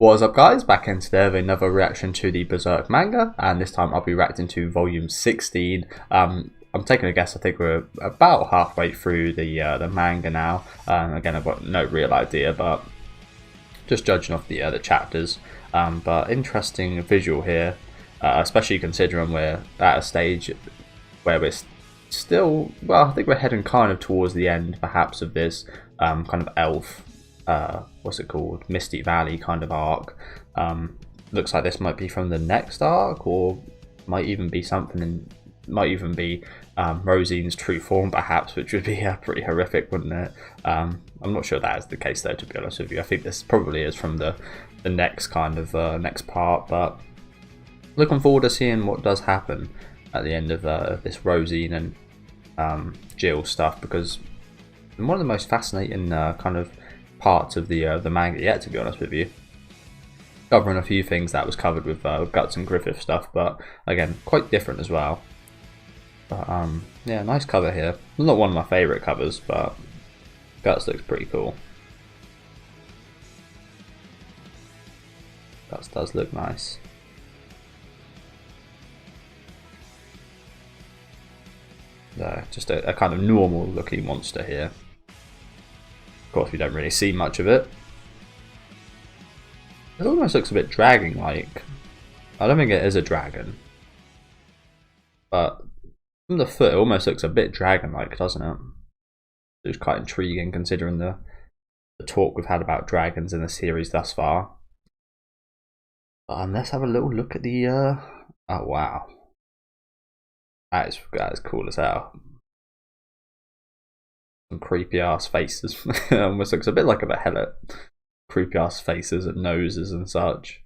What is up, guys? Back in today with another reaction to the Berserk manga, and this time I'll be reacting to volume 16. I'm taking a guess. I think we're about halfway through the manga now. Again, I've got no real idea, but just judging off the chapters. But interesting visual here, especially considering we're at a stage where we're still, well, I think we're heading kind of towards the end, perhaps, of this kind of elf. What's it called? Misty Valley kind of arc. Looks like this might be from the next arc, or might even be something. Might even be Rosine's true form, perhaps, which would be pretty horrific, wouldn't it? I'm not sure that is the case, though. To be honest with you, I think this probably is from the next kind of next part. But looking forward to seeing what does happen at the end of this Rosine and Jill stuff, because one of the most fascinating kind of parts of the manga yet, to be honest with you. Covering a few things that was covered with Guts and Griffith stuff, but again, quite different as well. But yeah, nice cover here. Not one of my favourite covers, but Guts looks pretty cool. Guts does look nice. Just a kind of normal looking monster here. Of course, we don't really see much of it. It almost looks a bit dragon-like. I don't think it is a dragon, but from the foot, it almost looks a bit dragon-like, doesn't it? It's quite intriguing considering the talk we've had about dragons in the series thus far. But let's have a little look at the. Oh wow, that is cool as hell. Some creepy ass faces. Almost looks a bit like a behemoth. Creepy ass faces and noses and such.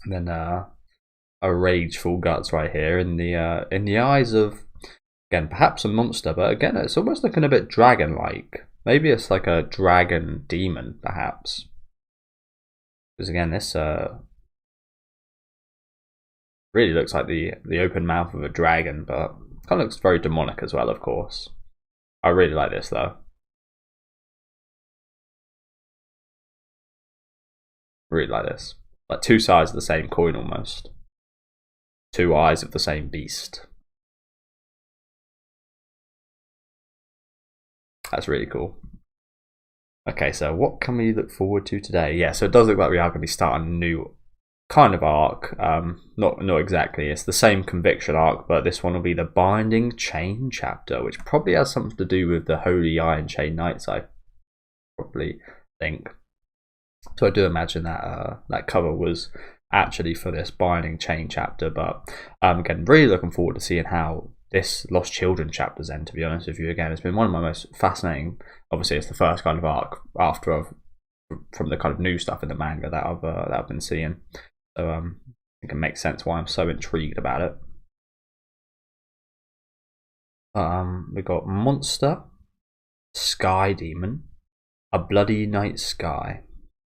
And then a rageful Guts right here in the eyes of, again, perhaps a monster, but again it's almost looking a bit dragon-like. Maybe it's like a dragon demon, perhaps. Because again, this really looks like the open mouth of a dragon, but kind of looks very demonic as well, of course. I really like this though. Really like this. Like two sides of the same coin almost. Two eyes of the same beast. That's really cool. Okay, so what can we look forward to today? Yeah, so it does look like we are going to be starting a new kind of arc. Not exactly, it's the same conviction arc, but this one will be the Binding Chain chapter, which probably has something to do with the Holy Iron Chain Knights, I probably think. So I do imagine that that cover was actually for this Binding Chain chapter. But again, really looking forward to seeing how this Lost Children chapters end, to be honest with you. Again, it's been one of my most fascinating. Obviously, it's the first kind of arc from the kind of new stuff in the manga that I've been seeing. So I think it makes sense why I'm so intrigued about it. We got Monster, Sky Demon, a Bloody Night Sky.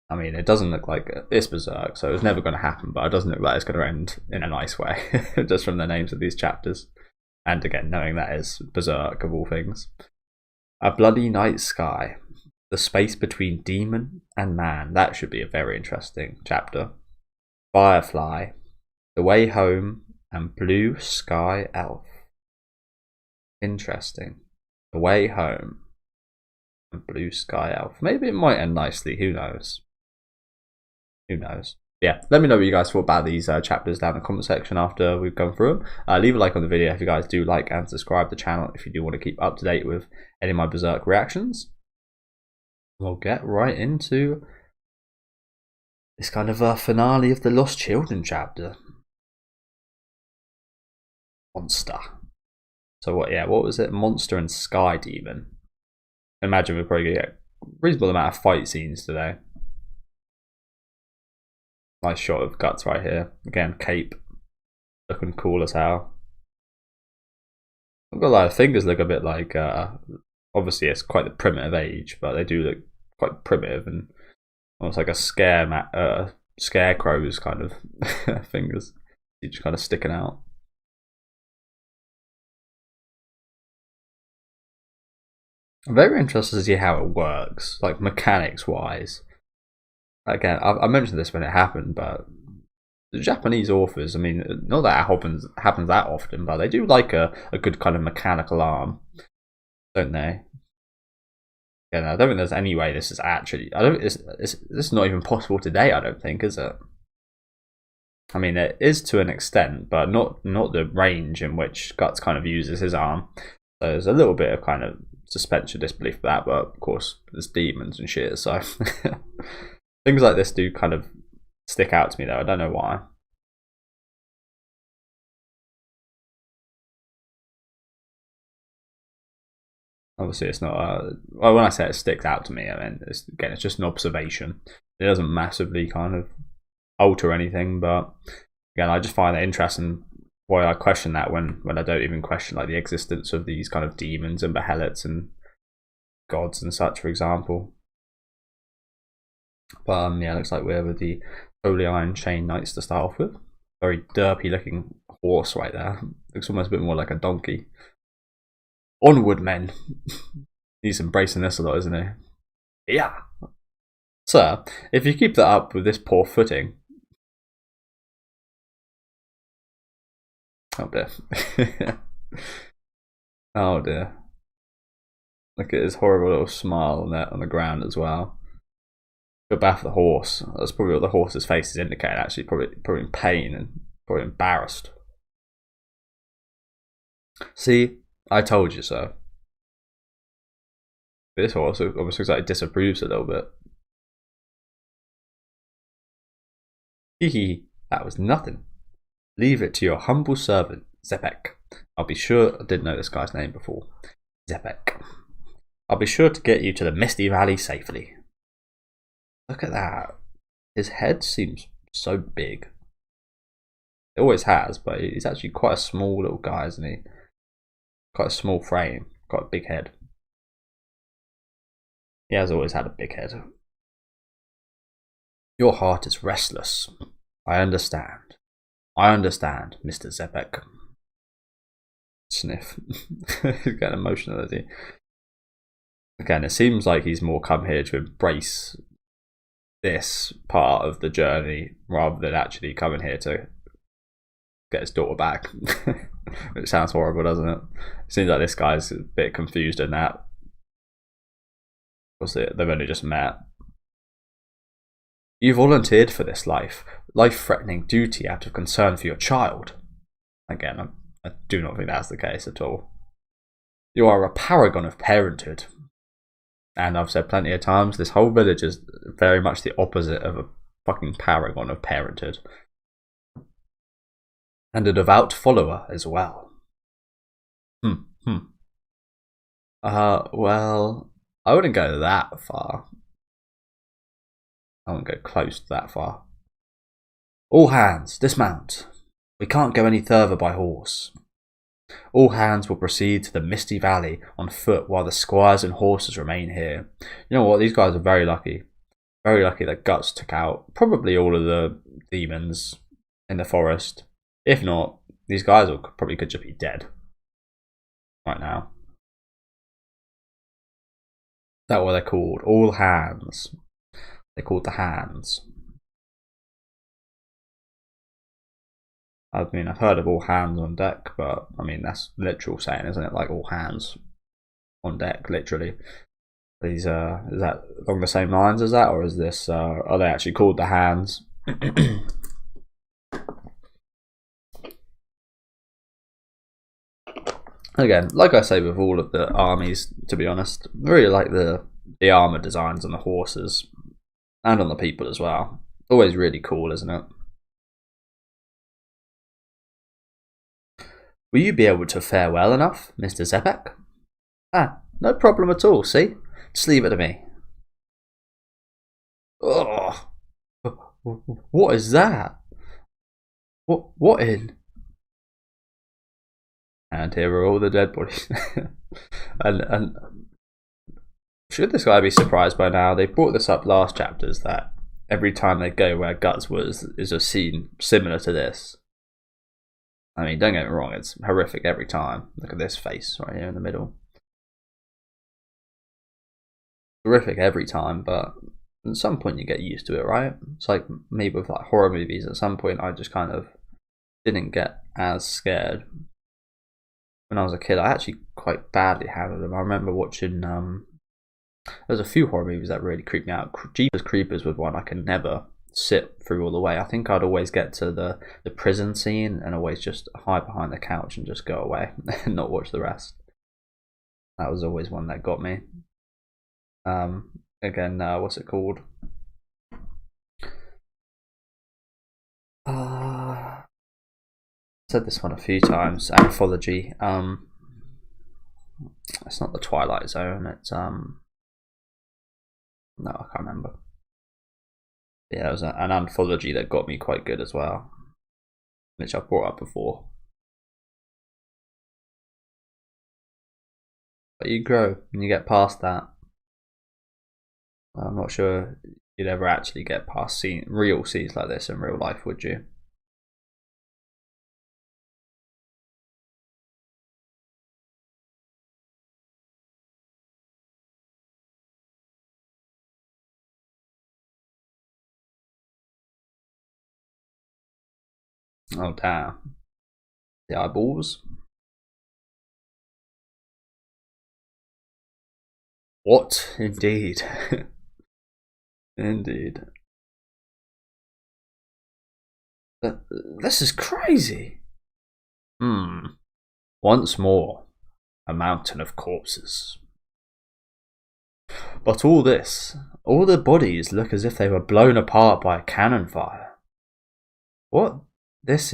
I mean, it doesn't look like it's Berserk, so it's never going to happen, but it doesn't look like it's going to end in a nice way, just from the names of these chapters. And again, knowing that is Berserk of all things. A Bloody Night Sky, the space between demon and man. That should be a very interesting chapter. Firefly, The Way Home, and Blue Sky Elf. Interesting. The Way Home and Blue Sky Elf. Maybe it might end nicely, who knows? Who knows? Yeah, let me know what you guys thought about these chapters down in the comment section after we've gone through them. Leave a like on the video if you guys do like, and subscribe to the channel if you do want to keep up to date with any of my Berserk reactions. We'll get right into this kind of finale of the Lost Children chapter. Monster. So what was it? Monster and Sky Demon. Imagine we're probably going to get a reasonable amount of fight scenes today. Nice shot of Guts right here. Again, cape. Looking cool as hell. I've got a lot of fingers look a bit like, obviously it's quite the primitive age, but they do look quite primitive and almost like a scarecrow's kind of fingers. Each kind of sticking out. I'm very interested to see how it works, like mechanics wise. Again, I mentioned this when it happened, but the Japanese authors, I mean, not that it happens that often, but they do like a good kind of mechanical arm, don't they? Yeah, I don't think there's any way this is actually. I don't. It's not even possible today. I don't think, is it? I mean, it is to an extent, but not the range in which Guts kind of uses his arm. So there's a little bit of kind of suspension disbelief for that, but of course there's demons and shit. So things like this do kind of stick out to me, though. I don't know why. Obviously, it's not. Well, when I say it sticks out to me, I mean it's just an observation. It doesn't massively kind of alter anything, but again, I just find it interesting why I question that when I don't even question like the existence of these kind of demons and behelots and gods and such, for example. But yeah, looks like we're with the Holy Iron Chain Knights to start off with. Very derpy looking horse right there. Looks almost a bit more like a donkey. Onward, men. He's embracing this a lot, isn't he? Yeah. Sir, if you keep that up with this poor footing. Oh dear. Oh dear. Look at his horrible little smile on the ground as well. Feel bad for the horse. That's probably what the horse's face is indicating, actually. Probably in pain and probably embarrassed. See, I told you so. This horse almost looks like it disapproves a little bit. Hee, that was nothing. Leave it to your humble servant, Zepek. I'll be sure. I didn't know this guy's name before. Zepek. I'll be sure to get you to the Misty Valley safely. Look at that. His head seems so big. It always has, but he's actually quite a small little guy, isn't he? Quite a small frame, quite a big head. He has always had a big head. Your heart is restless. I understand. I understand, Mr. Zepek. Sniff. He's getting emotional, is he? Again, it seems like he's more come here to embrace this part of the journey rather than actually coming here to get his daughter back. It sounds horrible, doesn't it? It seems like this guy's a bit confused in that. Of course, they've only just met. You volunteered for this life-threatening duty out of concern for your child. Again, I do not think that's the case at all. You are a paragon of parenthood. And I've said plenty of times, this whole village is very much the opposite of a fucking paragon of parenthood. And a devout follower as well. Well, I wouldn't go that far. I wouldn't go close to that far. All hands, dismount. We can't go any further by horse. All hands will proceed to the Misty Valley on foot while the squires and horses remain here. You know what? These guys are very lucky. Very lucky that Guts took out probably all of the demons in the forest. If not, these guys probably could just be dead right now. That's what they're called. All hands. They're called the hands. I mean, I've heard of all hands on deck, but I mean, that's literal saying, isn't it? Like all hands on deck, literally. These, is that along the same lines as that, or is this, are they actually called the hands? Again, like I say with all of the armies, to be honest, I really like the armor designs on the horses and on the people as well. Always really cool, isn't it? Will you be able to fare well enough, Mr. Zepek? Ah, no problem at all, see? Just leave it to me. Oh, what is that? What in? And here are all the dead bodies. and should this guy be surprised by now? They brought this up last chapters that every time they go where Guts was is a scene similar to this. I mean, don't get me wrong, it's horrific every time. Look at this face right here in the middle. horrific every time, but at some point you get used to it, right? It's like maybe with like horror movies, at some point I just kind of didn't get as scared. When I was a kid, I actually quite badly handled them. I remember watching there's a few horror movies that really creeped me out. Jeepers Creepers was one I could never sit through all the way. I think I'd always get to the prison scene and always just hide behind the couch and just go away and not watch the rest. That was always one that got me. Again, what's it called? Said this one a few times. Anthology. It's not the Twilight Zone. It's no, I can't remember. Yeah, there was an anthology that got me quite good as well, which I've brought up before. But you grow and you get past that. I'm not sure you'd ever actually get past real scenes like this in real life, would you? Oh damn. The eyeballs. What? Indeed. Indeed. This is crazy. Once more, a mountain of corpses. But all the bodies look as if they were blown apart by a cannon fire. What? If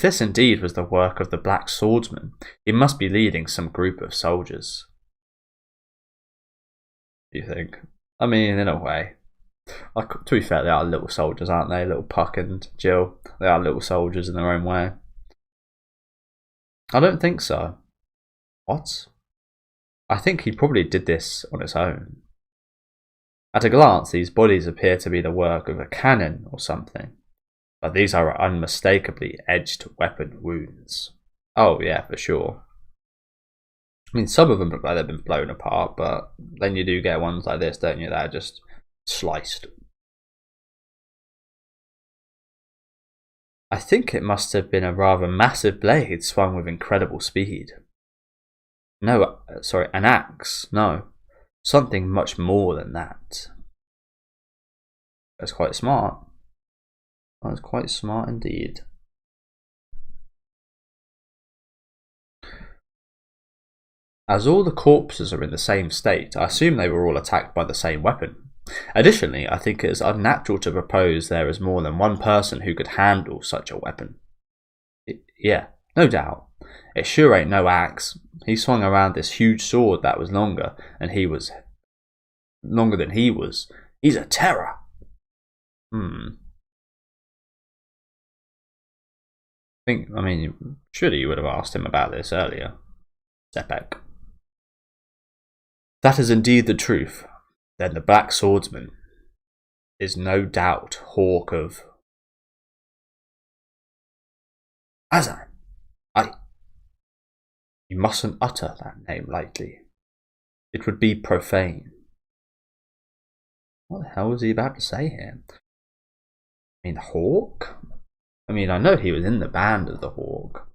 this indeed was the work of the Black Swordsman, he must be leading some group of soldiers. Do you think? I mean, in a way. Like, to be fair, they are little soldiers, aren't they? Little Puck and Jill. They are little soldiers in their own way. I don't think so. What? I think he probably did this on his own. At a glance, these bodies appear to be the work of a cannon or something. But these are unmistakably edged weapon wounds. Oh yeah, for sure. I mean, some of them look like they've been blown apart, but then you do get ones like this, don't you, that are just sliced. I think it must have been a rather massive blade swung with incredible speed. No, sorry, an axe. No, something much more than that. That's quite smart. That's quite smart indeed. As all the corpses are in the same state, I assume they were all attacked by the same weapon. Additionally, I think it is unnatural to propose there is more than one person who could handle such a weapon. Yeah, no doubt. It sure ain't no axe. He swung around this huge sword that was longer than he was. He's a terror. I mean, surely you would have asked him about this earlier. Sepek. That is indeed the truth. Then the Black Swordsman is no doubt Hawk of Rosine. You mustn't utter that name lightly. It would be profane. What the hell was he about to say here? I mean, Hawk? I mean, I know he was in the band of the Hawk.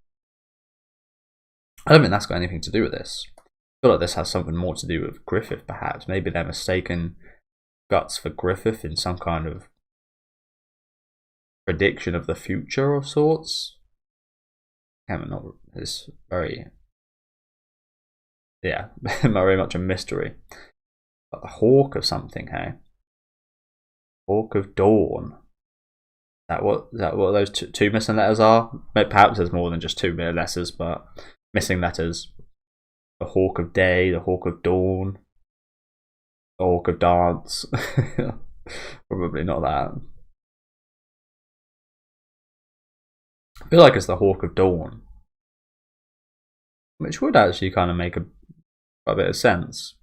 I don't think that's got anything to do with this. I feel like this has something more to do with Griffith, perhaps. Maybe they're mistaken Guts for Griffith in some kind of prediction of the future of sorts. It's very, yeah, very much a mystery. But the Hawk of something, hey? Hawk of Dawn. Is that what those two missing letters are? Perhaps there's more than just two letters, but missing letters. The Hawk of Day, the Hawk of Dawn, the Hawk of Dance. Probably not that. I feel like it's the Hawk of Dawn, which would actually kind of make a bit of sense.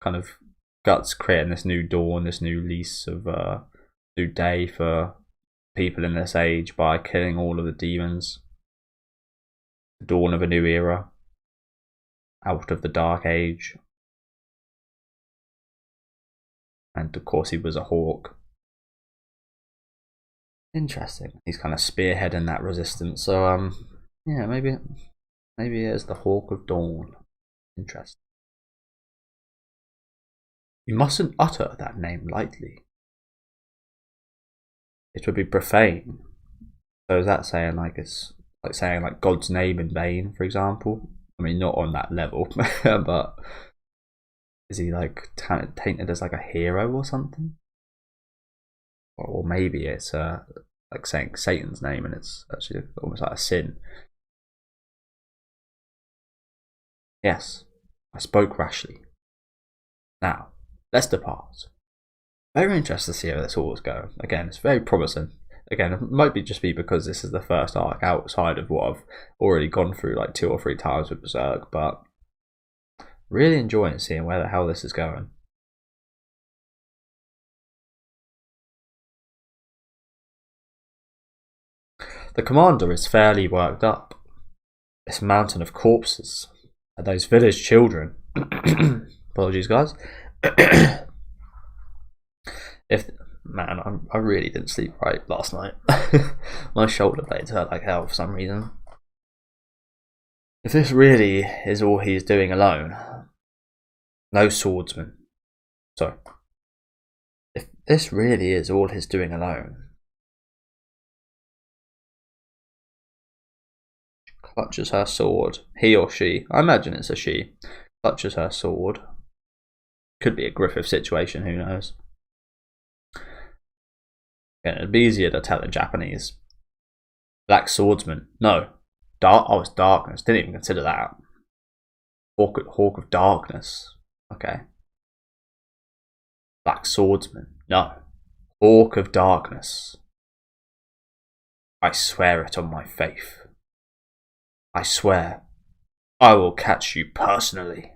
Kind of Guts creating this new dawn, this new lease of new day for people in this age by killing all of the demons. The dawn of a new era, out of the dark age. and of course he was a hawk. Interesting. He's kind of spearheading that resistance. So yeah, maybe it's the Hawk of Dawn. Interesting. You mustn't utter that name lightly. It would be profane. So is that saying like it's like saying like God's name in vain, for example? I mean, not on that level, but is he like tainted as like a hero or something? Or maybe it's like saying Satan's name and it's actually almost like a sin. Yes, I spoke rashly. Now, let's depart. Very interested to see how this all is going. Again, it's very promising. Again, it might just be because this is the first arc outside of what I've already gone through like 2 or 3 times with Berserk, but really enjoying seeing where the hell this is going. The commander is fairly worked up. This mountain of corpses and those village children. Apologies, guys. I really didn't sleep right last night. My shoulder blades hurt like hell for some reason. If this really is all he's doing alone, no swordsman. Sorry. If this really is all he's doing alone, clutches her sword. He or she, I imagine it's a she, clutches her sword. Could be a Griffith situation, who knows. Yeah, it'd be easier to tell in Japanese. Black swordsman. No. It's darkness. Didn't even consider that. Hawk of darkness. Okay. Black swordsman. No. Hawk of darkness. I swear it on my faith. I swear, I will catch you personally.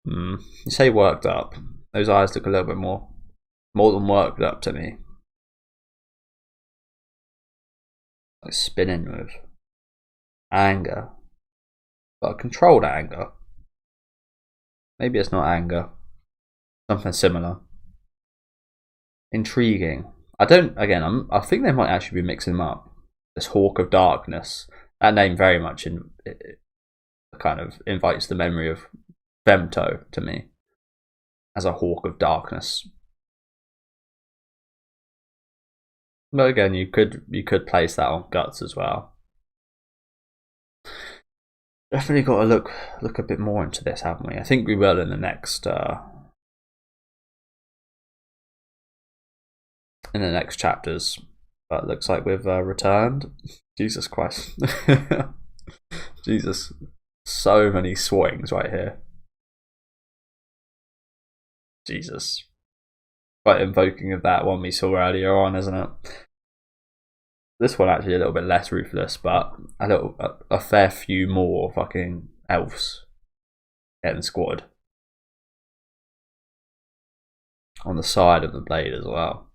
You say worked up. Those eyes look a little bit more than worked up to me. Like spinning with anger, but controlled anger. Maybe it's not anger. Something similar. Intriguing. I think they might actually be mixing them up. This Hawk of Darkness. That name very much kind of invites the memory of Femto to me. As a Hawk of Darkness. But again, you could place that on Guts as well. Definitely got to look a bit more into this, haven't we? I think we will in the next chapters. But it looks like we've returned. Jesus Christ. Jesus. So many swings right here. Jesus. Quite invoking of that one we saw earlier on, isn't it? This one actually a little bit less ruthless, but a fair few more fucking elves getting squatted on the side of the blade as well.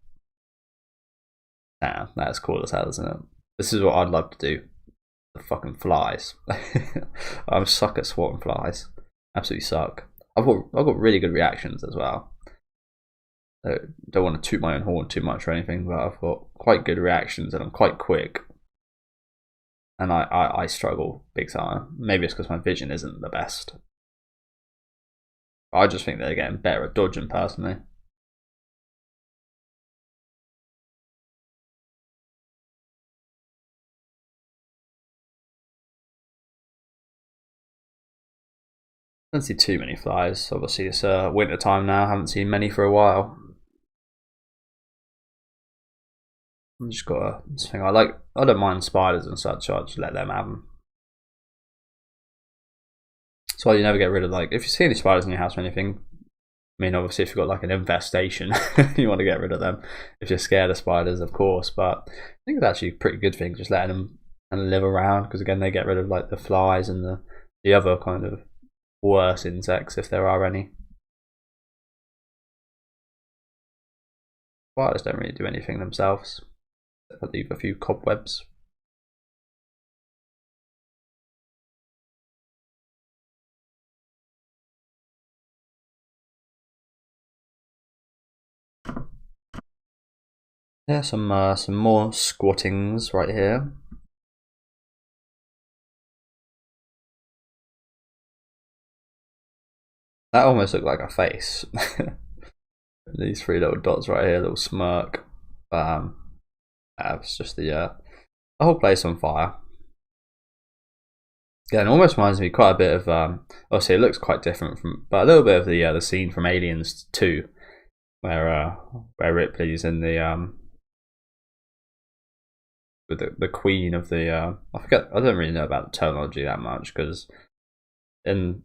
Nah, that's cool as hell, isn't it? This is what I'd love to do. The fucking flies. I suck at swatting flies. Absolutely suck. I've got really good reactions as well. Don't want to toot my own horn too much or anything, but I've got quite good reactions and I'm quite quick. And I struggle big time. Maybe it's because my vision isn't the best. I just think they're getting better at dodging personally. I don't see too many flies. Obviously it's winter time now. I haven't seen many for a while. I just got this thing. I don't mind spiders and such, so I just let them have them. That's why you never get rid of, like, if you see any spiders in your house or anything, I mean, obviously if you've got like an infestation, you want to get rid of them. If you're scared of spiders, of course, but I think it's actually a pretty good thing, just letting them kind of live around, because again, they get rid of like the flies and the other kind of worse insects, if there are any. Spiders don't really do anything themselves. I'll leave a few cobwebs. Yeah, some more squattings right here. That almost looked like a face. These three little dots right here, little smirk. It's just the whole place on fire. Yeah, it almost reminds me quite a bit of. Obviously, it looks quite different from, but a little bit of the scene from Aliens 2, where Ripley's in the with the queen of the I forget. I don't really know about the terminology that much because in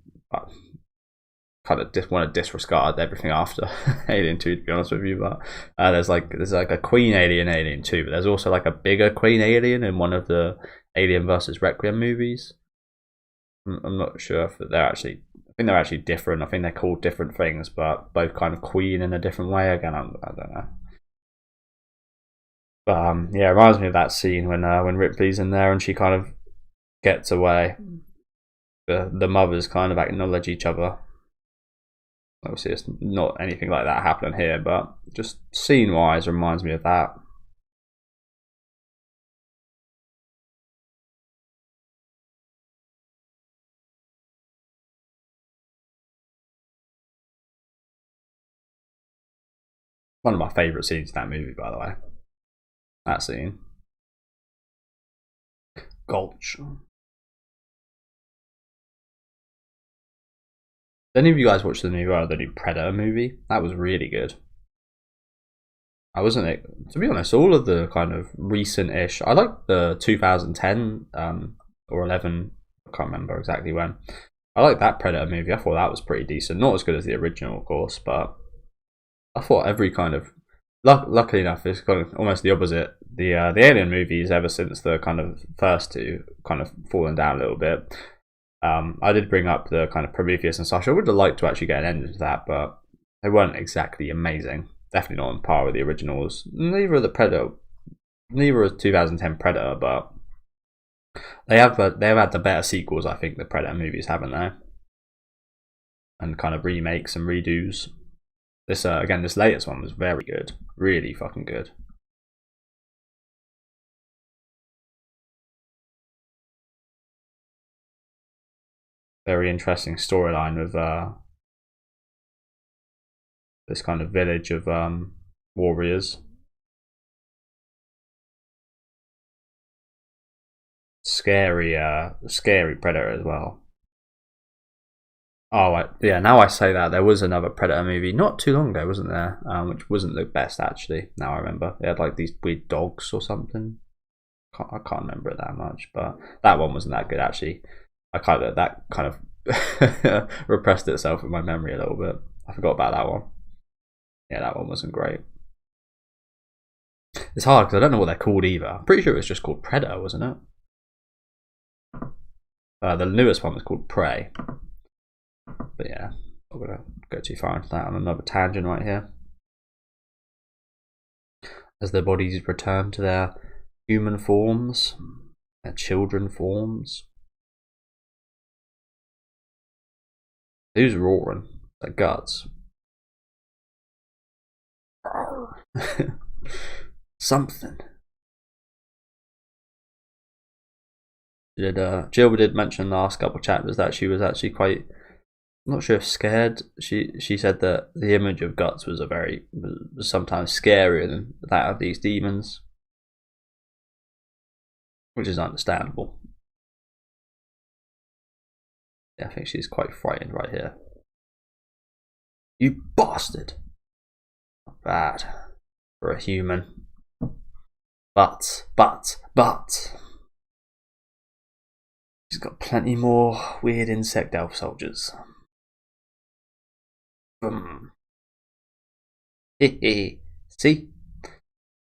kind of want to disregard everything after Alien 2, to be honest with you. But there's like a queen alien in Alien 2, but there's also like a bigger queen alien in one of the Alien versus Requiem movies. I'm not sure if they're actually. I think they're actually different. I think they're called different things, but both kind of queen in a different way. Again, I don't know. But yeah, it reminds me of that scene when Ripley's in there and she kind of gets away. The mothers kind of acknowledge each other. Obviously, it's not anything like that happening here, but just scene-wise reminds me of that. One of my favourite scenes in that movie, by the way. That scene. Gulch. Did any of you guys watch the new Predator movie? That was really good. I wasn't, to be honest, all of the kind of recent-ish. I like the 2010 or 11. I can't remember exactly when. I like that Predator movie. I thought that was pretty decent. Not as good as the original, of course, but I thought every kind of. Luckily enough, it's kind of almost the opposite. The Alien movies, ever since the kind of first two, kind of fallen down a little bit. I did bring up the kind of Prometheus and such. I would have liked to actually get an end to that, but they weren't exactly amazing. Definitely not on par with the originals. Neither of the Predator, neither of 2010 Predator, but they've had the better sequels. I think the Predator movies, haven't they? And kind of remakes and redos. This again, this latest one was very good, really fucking good. Very interesting storyline with this kind of village of warriors. Scary Predator as well. Oh yeah, now I say that, there was another Predator movie not too long ago, wasn't there? Which wasn't the best actually. Now I remember they had like these weird dogs or something. I can't remember it that much, but that one wasn't that good actually. That kind of repressed itself in my memory a little bit. I forgot about that one. Yeah, that one wasn't great. It's hard because I don't know what they're called either. I'm pretty sure it was just called Predator, wasn't it? The newest one was called Prey. But yeah, I'm not gonna go too far into that on another tangent right here. As their bodies return to their human forms, their children forms. Who's roaring? Their guts. Something. Jill did mention in the last couple of chapters that she was actually quite, I'm not sure if scared. She said that the image of guts was sometimes scarier than that of these demons, which is understandable. Yeah, I think she's quite frightened right here. You bastard! Not bad for a human. But he's got plenty more weird insect elf soldiers. See?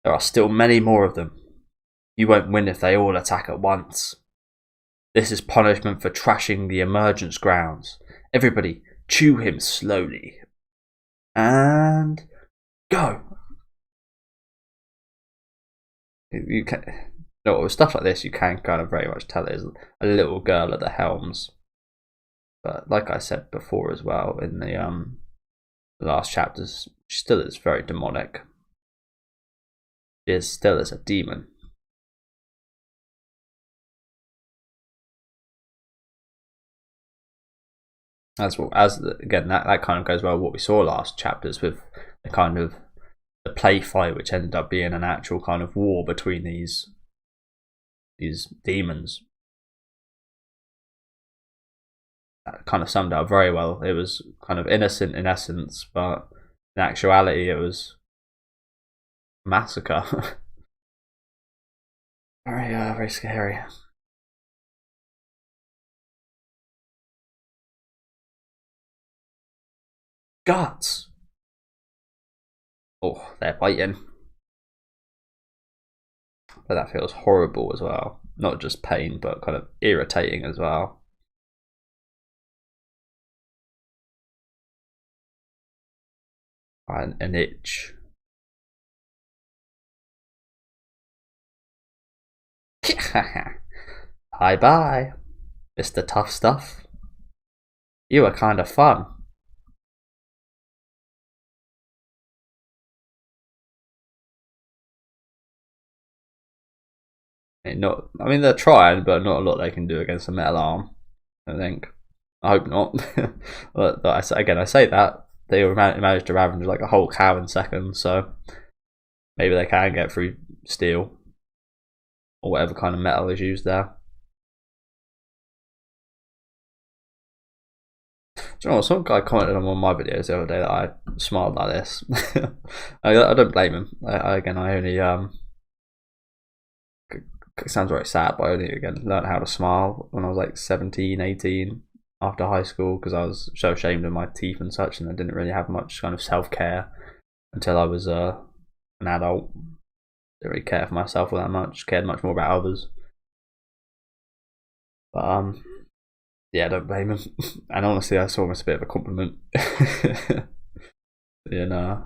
There are still many more of them. You won't win if they all attack at once. This is punishment for trashing the emergence grounds. Everybody, chew him slowly. And go. You can, no, with stuff like this, you can kind of very much tell there's a little girl at the helms. But like I said before as well, in the last chapters, she still is very demonic. She is still is a demon. Again, that kind of goes well with what we saw last chapters with the kind of the play fight, which ended up being an actual kind of war between these demons. That kind of summed up very well. It was kind of innocent in essence, but in actuality, it was massacre. Very scary. Guts. Oh, they're biting. But that feels horrible as well. Not just pain, but kind of irritating as well. An itch. Bye, Mr. Tough Stuff. You were kind of fun. I mean, they're trying, but not a lot they can do against a metal arm, I think. I hope not. but I say that. They managed to ravage like a whole cow in seconds, so maybe they can get through steel or whatever kind of metal is used there. Do you know what? Some guy commented on one of my videos the other day that I smiled like this. I don't blame him. I only it sounds very sad, but I only learned how to smile when I was like 17, 18 after high school, because I was so ashamed of my teeth and such, and I didn't really have much kind of self-care until I was an adult. Didn't really care for myself all that much, cared much more about others. But yeah, don't blame him. And honestly, I saw him as a bit of a compliment. You know,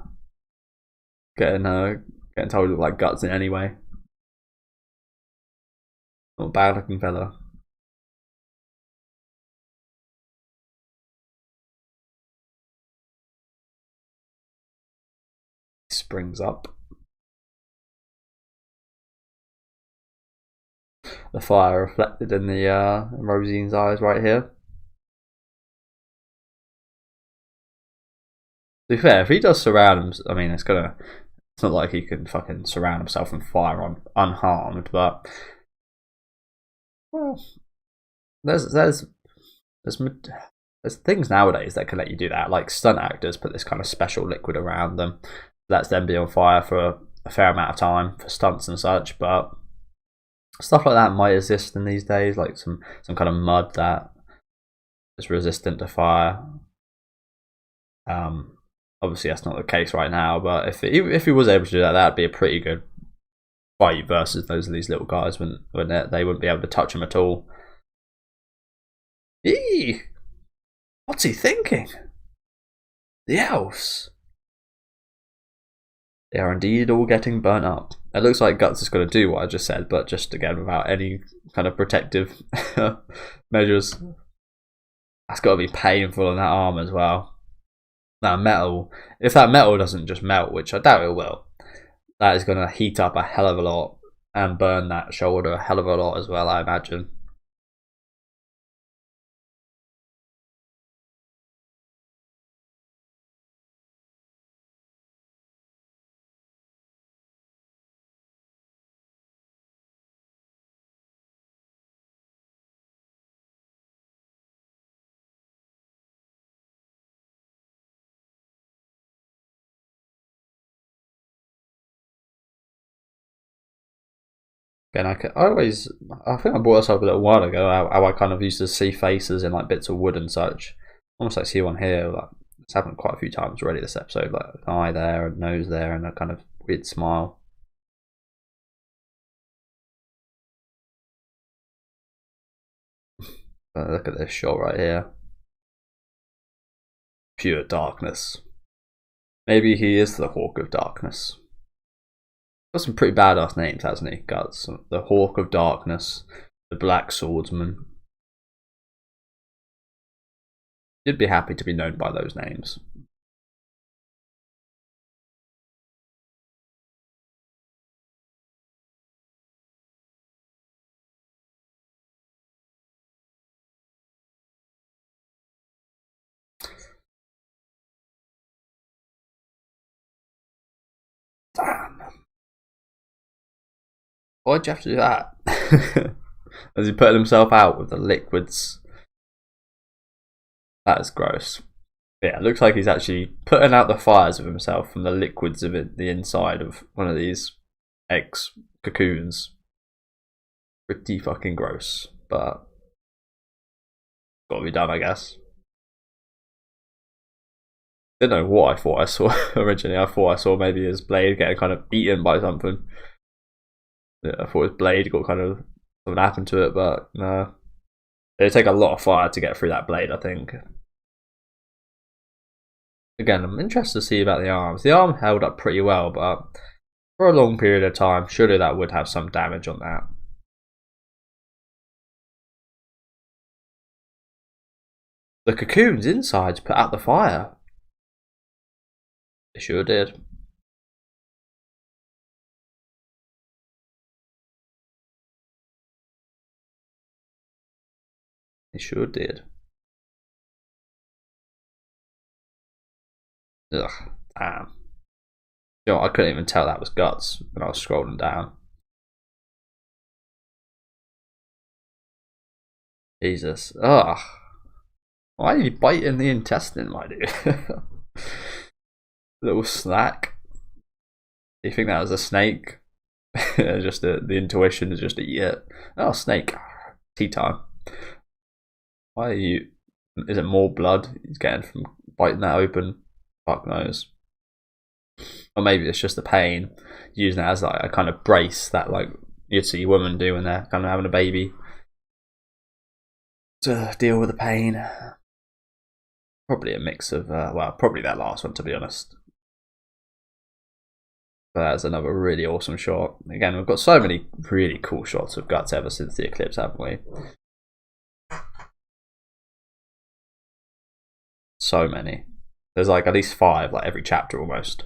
getting told to look like Guts in any way. Not a bad looking fella. Springs up. The fire reflected in the Rosine's eyes right here. To be fair, if he does surround him, I mean, it's not like he can fucking surround himself in fire unharmed, but well, there's things nowadays that can let you do that. Like stunt actors put this kind of special liquid around them, lets them be on fire for a fair amount of time for stunts and such. But stuff like that might exist in these days, like some kind of mud that is resistant to fire. Obviously that's not the case right now, but if he was able to do that, that'd be a pretty good fight versus these little guys when they wouldn't be able to touch him at all. Eee! What's he thinking? The elves. They are indeed all getting burnt up. It looks like Guts is going to do what I just said, but just again without any kind of protective measures. That's got to be painful on that arm as well. That metal, if that metal doesn't just melt, which I doubt it will, that is going to heat up a hell of a lot and burn that shoulder a hell of a lot as well, I imagine. Again, I think I brought this up a little while ago, how I kind of used to see faces in like bits of wood and such. Almost like see one here, like it's happened quite a few times already this episode, like an eye there, a nose there, and a kind of weird smile. Look at this shot right here. Pure darkness. Maybe he is the Hawk of Darkness. Got some pretty badass names, hasn't he? Guts, the Hawk of Darkness, the Black Swordsman. You'd be happy to be known by those names. Damn. Why'd you have to do that? Has he put himself out with the liquids? That is gross. Yeah, it looks like he's actually putting out the fires of himself from the liquids of it, the inside of one of these eggs, cocoons. Pretty fucking gross, but gotta be done, I guess. Didn't know what I thought I saw originally. I thought I saw maybe his blade getting kind of eaten by something. Yeah, I thought his blade got kind of something happened to it, but no. It'd take a lot of fire to get through that blade, I think. Again, I'm interested to see about the arms. The arm held up pretty well, but for a long period of time, surely that would have some damage on that. The cocoons inside put out the fire. They sure did. They sure did. Ugh, damn. You know, I couldn't even tell that was guts when I was scrolling down. Jesus. Ugh. Why are you biting the intestine, my dude? Little snack. Do you think that was a snake? Just the intuition is just to eat it. Oh, snake. Tea time. Why are you? Is it more blood he's getting from biting that open? Fuck knows. Or maybe it's just the pain, using it as like a kind of brace that like you'd see women do when they're kind of having a baby to deal with the pain. Probably a mix of well, probably that last one, to be honest. But that's another really awesome shot. Again, we've got so many really cool shots of guts ever since the eclipse, haven't we? So many. There's like at least 5, like every chapter almost.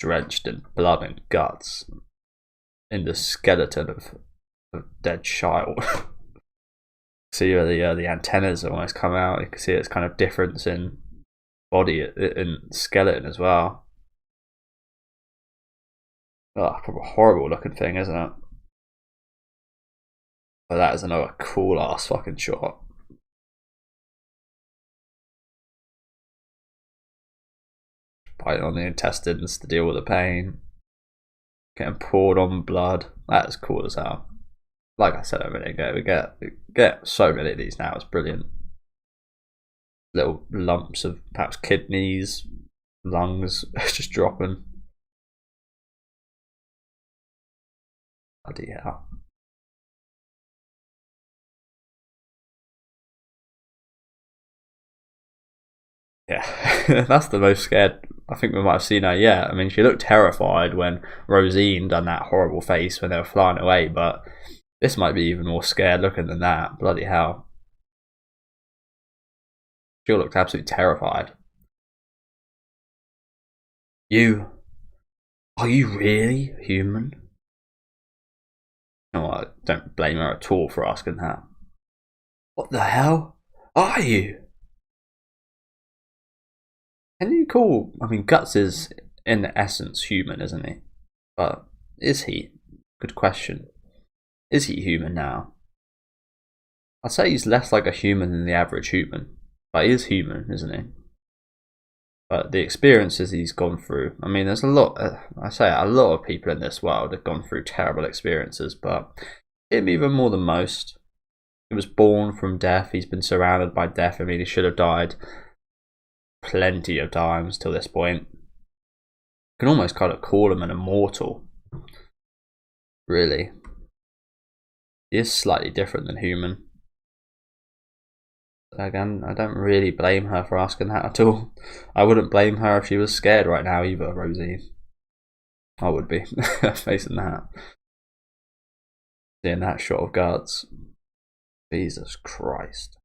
Drenched in blood and guts. In the skeleton of a dead child. See where the antennas almost come out. You can see it's kind of difference in body and skeleton as well. Oh, probably a horrible looking thing, isn't it? But that is another cool ass fucking shot. Biting on the intestines to deal with the pain. Getting poured on blood. That is cool as hell. Like I said a minute ago, we get so many of these now. It's brilliant. Little lumps of perhaps kidneys, lungs, just dropping. Bloody hell. Yeah, that's the most scared I think we might have seen her yet. I mean, she looked terrified when Rosine done that horrible face when they were flying away, but this might be even more scared looking than that. Bloody hell. She looked absolutely terrified. Are you really human? No, I don't blame her at all for asking that. What the hell are you? Can you call? I mean, Guts is in essence human, isn't he? But is he? Good question. Is he human now? I'd say he's less like a human than the average human, but he is human, isn't he? But the experiences he's gone through, I mean, there's a lot, I say a lot of people in this world have gone through terrible experiences, but him even more than most. He was born from death, he's been surrounded by death. I mean, he should have died plenty of times till this point. You can almost kind of call him an immortal, really. He is slightly different than human. Again, I don't really blame her for asking that at all. I wouldn't blame her if she was scared right now either, Rosine. I would be, facing that. Seeing that shot of guards. Jesus Christ.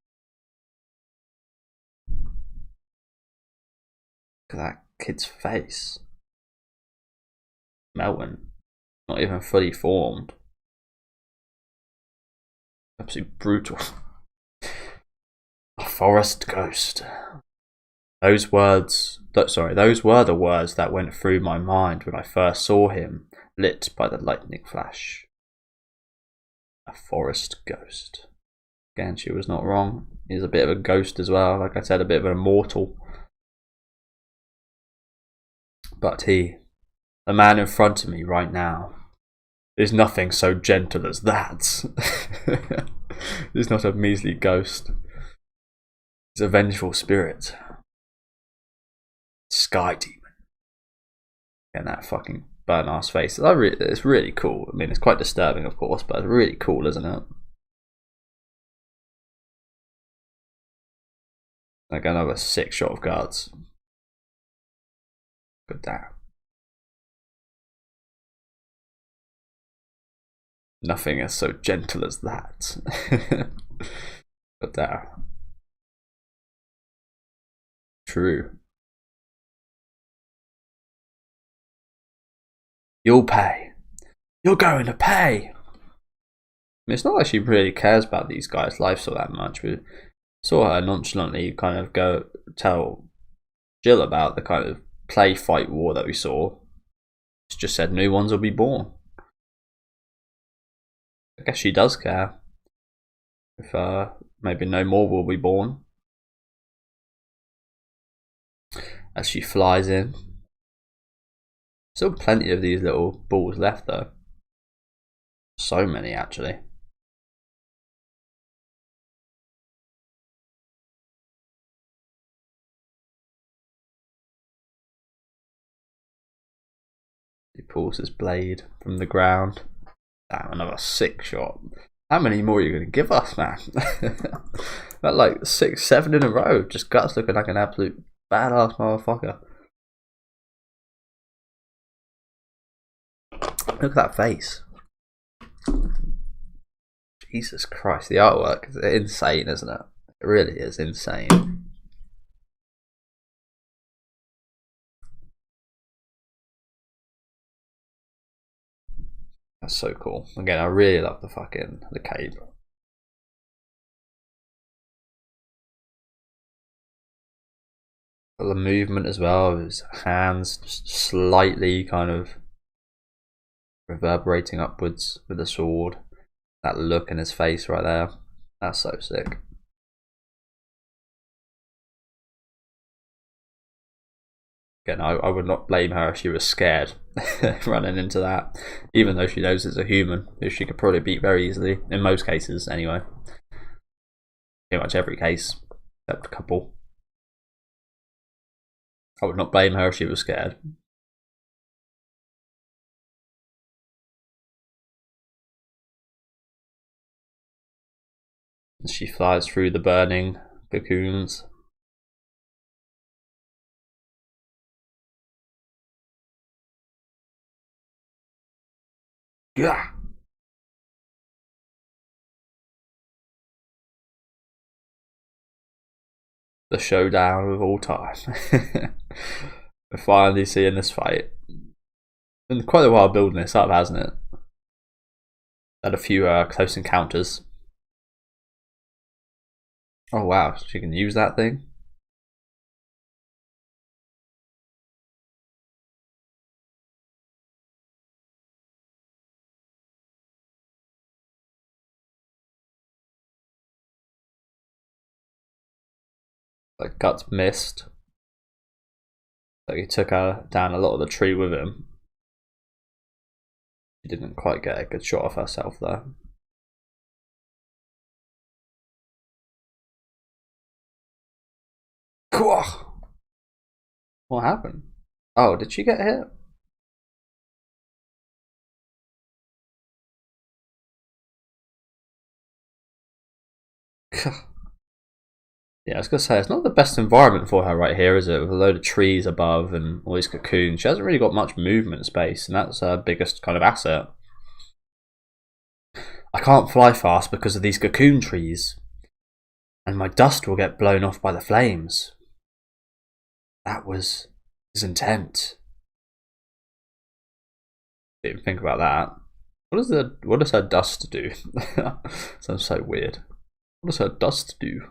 Look at that kid's face. Melting. Not even fully formed. Absolutely brutal. A forest ghost. Those words, those were the words that went through my mind when I first saw him, lit by the lightning flash. A forest ghost. Again, she was not wrong. He's a bit of a ghost as well, like I said, a bit of an immortal. But he, the man in front of me right now, is nothing so gentle as that. He's not a measly ghost. He's a vengeful spirit. Sky demon. And that fucking burnt ass face. It's really cool. I mean, it's quite disturbing, of course, but it's really cool, isn't it? Like another sick shot of guards. Good damn. Nothing is so gentle as that. But damn. True. You'll pay. You're going to pay. I mean, it's not like she really cares about these guys' lives all that much. We saw her nonchalantly kind of go tell Jill about the kind of play fight war that we saw. She just said new ones will be born. I guess she does care. If maybe no more will be born. As she flies in. Still plenty of these little balls left though. So many actually. He pulls his blade from the ground. Damn, another sick shot. How many more are you going to give us, man? That like 6, 7 in a row. Just Guts looking like an absolute badass motherfucker. Look at that face. Jesus Christ, the artwork is insane, isn't it? It really is insane. That's so cool. Again, I really love the cape. The movement as well of his hands just slightly kind of reverberating upwards with the sword. That look in his face right there. That's so sick. Again, I would not blame her if she was scared running into that, even though she knows it's a human who she could probably beat very easily, in most cases anyway. Pretty much every case, except a couple. I would not blame her if she was scared. She flies through the burning cocoons. Yeah. The showdown of all time. We're finally seeing this fight. Been quite a while building this up, hasn't it? Had a few close encounters. Oh wow, she can use that thing? Like Guts missed. So he took her down a lot of the tree with him. She didn't quite get a good shot of herself there. What happened? Oh, did she get hit? Yeah, I was gonna say it's not the best environment for her right here, is it? With a load of trees above and all these cocoons, she hasn't really got much movement space, and that's her biggest kind of asset. I can't fly fast because of these cocoon trees, and my dust will get blown off by the flames. That was his intent. Didn't think about that. What does her dust do? Sounds so weird. What does her dust do?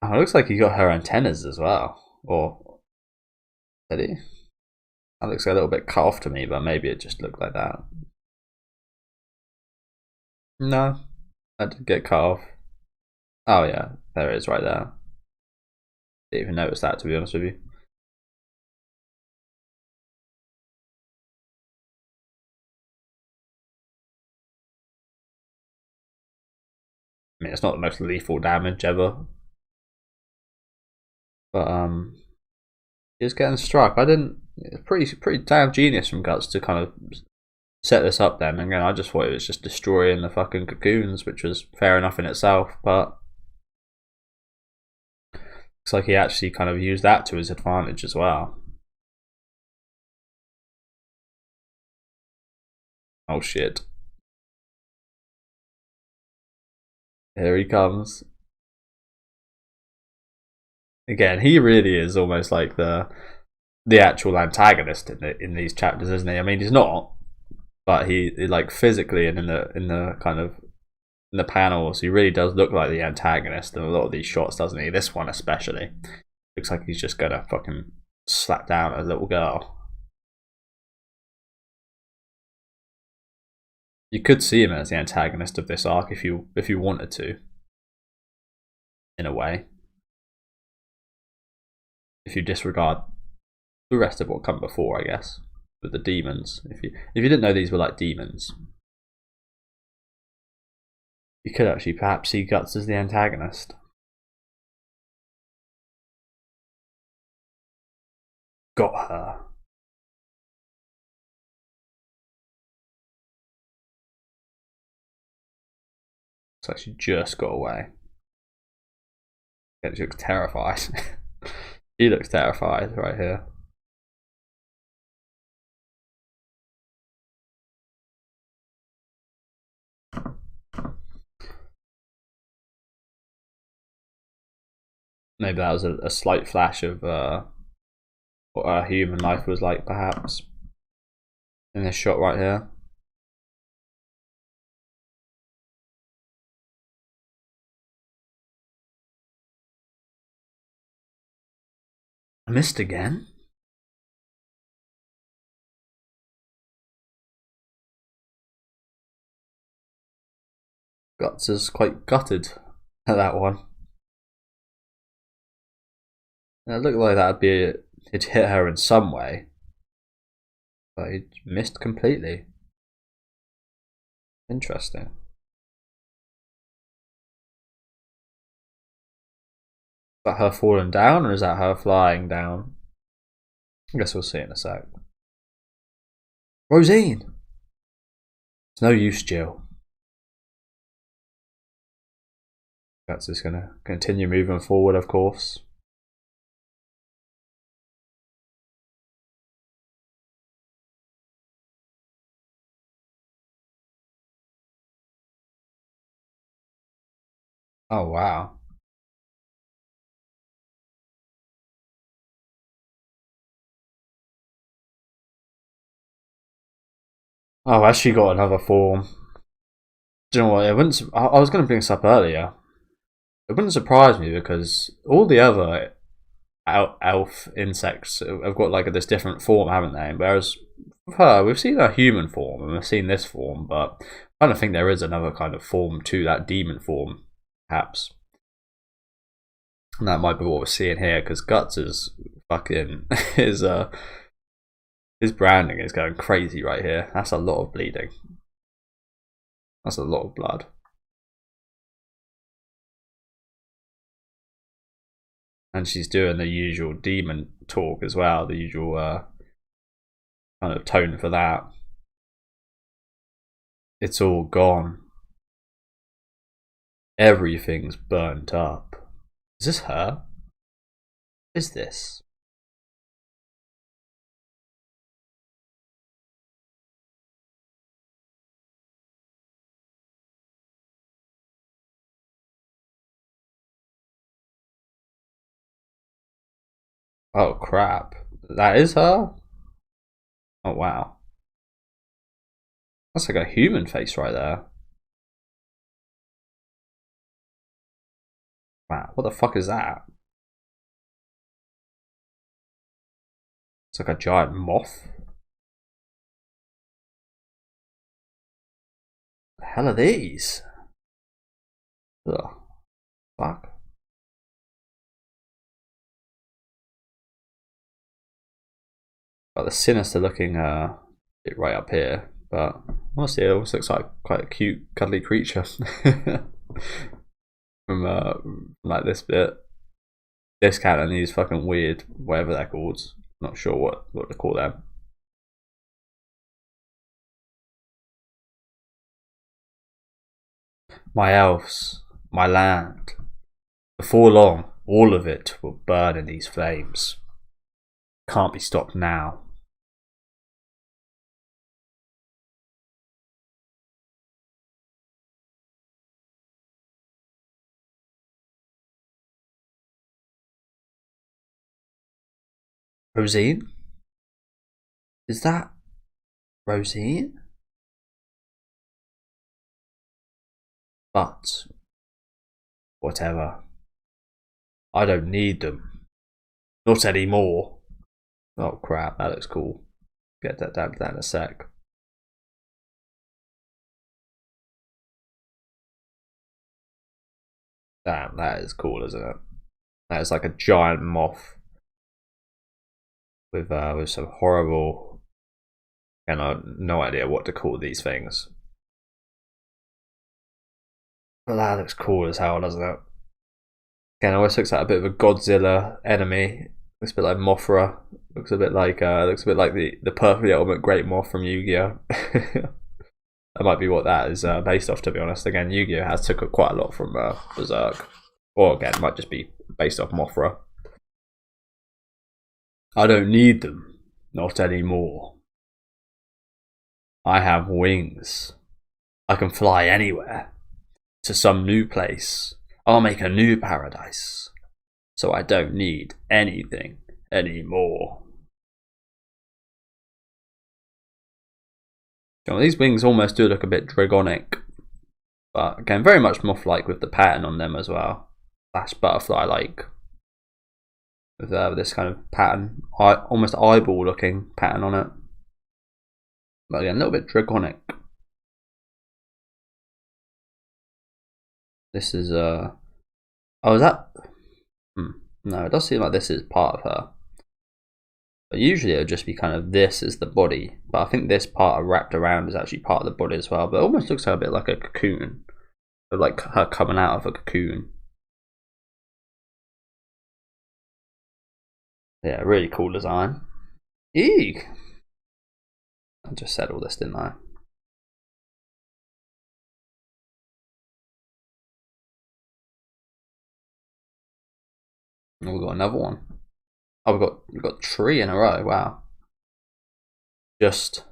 Oh, it looks like he got her antennas as well. Or did he? That looks a little bit cut off to me, but maybe it just looked like that. No, that did get cut off. Oh yeah, there it is right there. Didn't even notice that, to be honest with you. I mean, it's not the most lethal damage ever, but he's getting struck. I didn't. It's pretty damn genius from Guts to kind of set this up. Then again, I just thought it was just destroying the fucking cocoons, which was fair enough in itself, but looks like he actually kind of used that to his advantage as well. Oh shit. Here he comes. Again, he really is almost like the actual antagonist in these chapters, isn't he? I mean, he's not, but he like physically and in the kind of in the panels, he really does look like the antagonist in a lot of these shots, doesn't he? This one especially looks like he's just gonna fucking slap down a little girl. You could see him as the antagonist of this arc if you wanted to, in a way. If you disregard the rest of what come before, I guess, with the demons. If you didn't know these were like demons, you could actually perhaps see Guts as the antagonist. Got her. Looks like she just got away. Yeah, she looks terrified. He looks terrified right here. Maybe that was a slight flash of what our human life was like, perhaps, in this shot right here. I missed again? Guts is quite gutted at that one. It looked like it'd hit her in some way, but it missed completely. Interesting. Is that her falling down, or is that her flying down? I guess we'll see in a sec. Rosine! It's no use, Jill. That's just gonna continue moving forward, of course. Oh wow. Oh, has she got another form? Do you know what? It wouldn't. I was going to bring this up earlier. It wouldn't surprise me because all the other elf insects have got like this different form, haven't they? Whereas with her, we've seen her human form and we've seen this form, but I don't think there is another kind of form to that demon form, perhaps. And that might be what we're seeing here because Guts is fucking his branding is going crazy right here. That's a lot of bleeding. That's a lot of blood. And she's doing the usual demon talk as well, the usual kind of tone for that. It's all gone. Everything's burnt up. Is this her? Is this? Oh crap. That is her? Oh wow. That's like a human face right there. Wow, what the fuck is that? It's like a giant moth. The hell are these? Ugh. Fuck. Got the sinister looking bit right up here, but honestly it almost looks like quite a cute, cuddly creature. From like this bit. This cat and these fucking weird, whatever they're called. Not sure what to call them. My elves, my land. Before long, all of it will burn in these flames. Can't be stopped now. Rosine? Is that Rosine? But whatever. I don't need them. Not anymore. Oh crap, that looks cool. Get that down to that in a sec. Damn, that is cool, isn't it? That is like a giant moth with some horrible, and I have no idea what to call these things. But that looks cool as hell, doesn't it? Again, it always looks like a bit of a Godzilla enemy. Looks a bit like Mothra. Looks a bit like the perfectly ultimate great moth from Yu-Gi-Oh. That might be what that is based off, to be honest. Again, Yu-Gi-Oh has took quite a lot from Berserk. Or again, it might just be based off Mothra. I don't need them. Not anymore. I have wings. I can fly anywhere. To some new place. I'll make a new paradise. So I don't need anything anymore. Well, these wings almost do look a bit dragonic. But again, very much moth-like with the pattern on them as well. Slash butterfly-like. With this kind of pattern. Almost eyeball-looking pattern on it. But again, a little bit dragonic. This is oh, is that? No, it does seem like this is part of her. But usually it would just be kind of this is the body. But I think this part wrapped around is actually part of the body as well. But it almost looks a bit like a cocoon. Like her coming out of a cocoon. Yeah, really cool design. Eek! I just said all this, didn't I? Oh, we've got another one. Oh, we've got 3 in a row. Wow. Just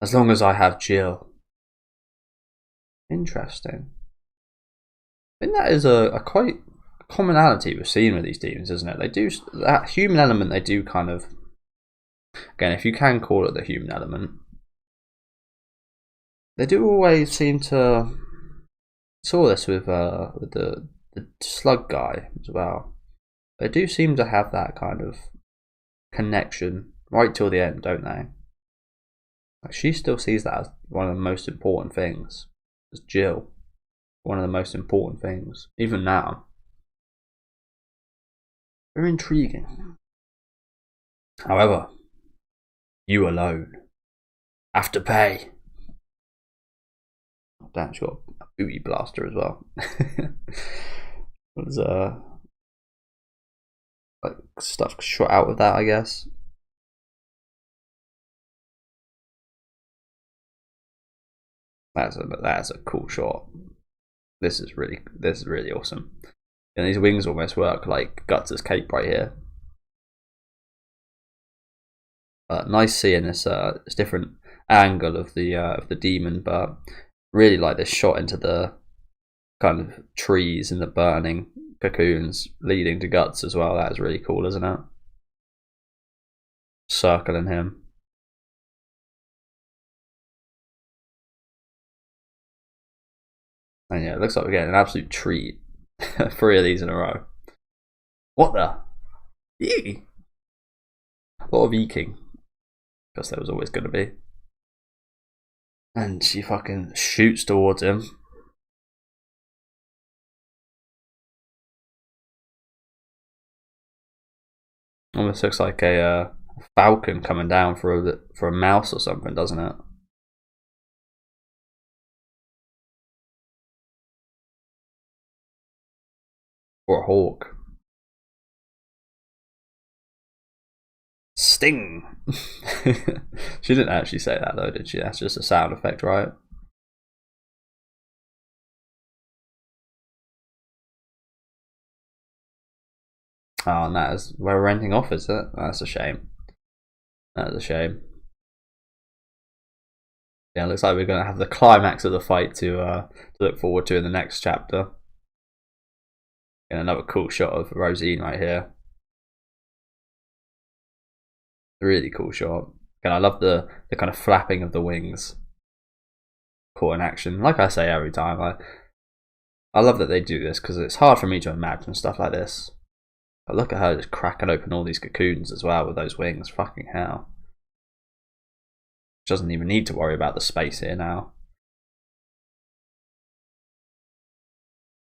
as long as I have Jill. Interesting. I think that is a quite commonality we've seen with these demons, isn't it? They do that human element. They do kind of, again, if you can call it the human element, they do always seem to. Saw this with the slug guy as well. They do seem to have that kind of connection right till the end, don't they? Like she still sees that as one of the most important things. As Jill, one of the most important things, even now. Very intriguing. However, you alone have to pay. Oh, damn, she's got a booty blaster as well. There's like stuff shot out with that, I guess. That's a cool shot. This is really awesome. And these wings almost work like Guts' cape right here. Nice seeing this different angle of the demon, but really like this shot into the kind of trees and the burning cocoons leading to Guts as well. That is really cool, isn't it? Circling him. And yeah, it looks like we're getting an absolute treat. 3 of these in a row. What the? Eee. A lot of eking. Because there was always going to be. And she fucking shoots towards him. Almost looks like a falcon coming down for a mouse or something, doesn't it? Or a hawk. Sting! She didn't actually say that though, did she? That's just a sound effect, right? Oh, and that is where we're renting off, is it? That's a shame. That is a shame. Yeah, it looks like we're going to have the climax of the fight to look forward to in the next chapter. And another cool shot of Rosine right here. Really cool shot. And I love the kind of flapping of the wings. Caught in action. Like I say every time, I love that they do this because it's hard for me to imagine stuff like this. But look at her just cracking open all these cocoons as well with those wings. Fucking hell. She doesn't even need to worry about the space here now.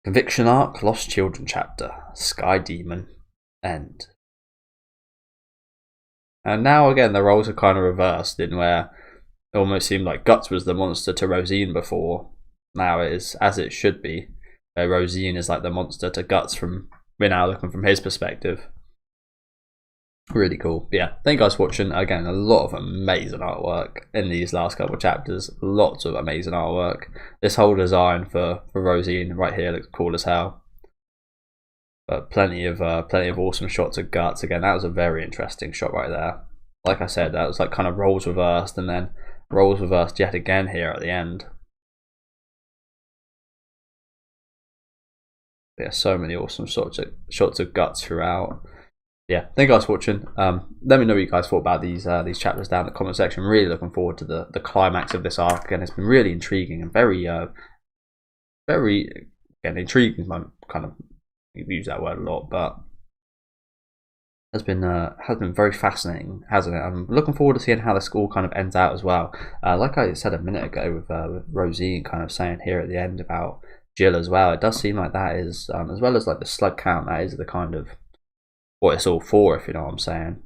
Conviction arc, Lost Children chapter, Sky Demon, end. And now again the roles are kind of reversed in where it almost seemed like Guts was the monster to Rosine before. Now it is as it should be. Rosine is like the monster to Guts from we're now looking from his perspective. Really cool. But yeah, thank you guys for watching. Again, a lot of amazing artwork in these last couple of chapters. Lots of amazing artwork. This whole design for Rosine right here looks cool as hell. But plenty of awesome shots of Guts. Again, that was a very interesting shot right there. Like I said, that was like kind of roles reversed and then roles reversed yet again here at the end. Yeah, so many awesome shots of Guts throughout. Yeah, thank you guys for watching. Let me know what you guys thought about these chapters down in the comment section. Really looking forward to the climax of this arc. Again, it's been really intriguing and very again intriguing. Kind of use that word a lot, but has been very fascinating, hasn't it? I'm looking forward to seeing how this all kind of ends out as well. Like I said a minute ago with Rosine kind of saying here at the end about Jill as well. It does seem like that is as well as like the slug count. That is the kind of what it's all for, if you know what I'm saying.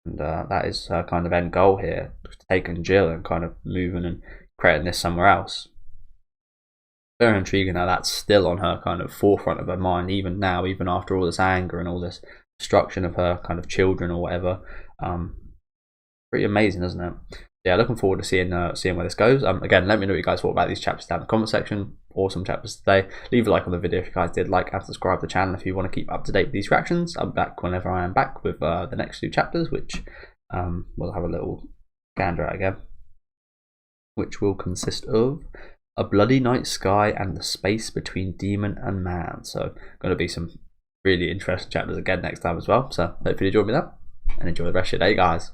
And that is her kind of end goal here, taking Jill and kind of moving and creating this somewhere else. Very intriguing how that's still on her kind of forefront of her mind, even now, even after all this anger and all this destruction of her kind of children or whatever. Pretty amazing, isn't it? Yeah, looking forward to seeing where this goes. Again, let me know what you guys thought about these chapters down in the comment section. Awesome chapters today. Leave a like on the video if you guys did like, and subscribe to the channel if you want to keep up to date with these reactions. I'm back whenever I am back with the next 2 chapters, which we'll have a little gander at again, which will consist of a bloody night sky and the space between demon and man. So going to be some really interesting chapters again next time as well. So hopefully you enjoyed me that and enjoy the rest of your day, guys.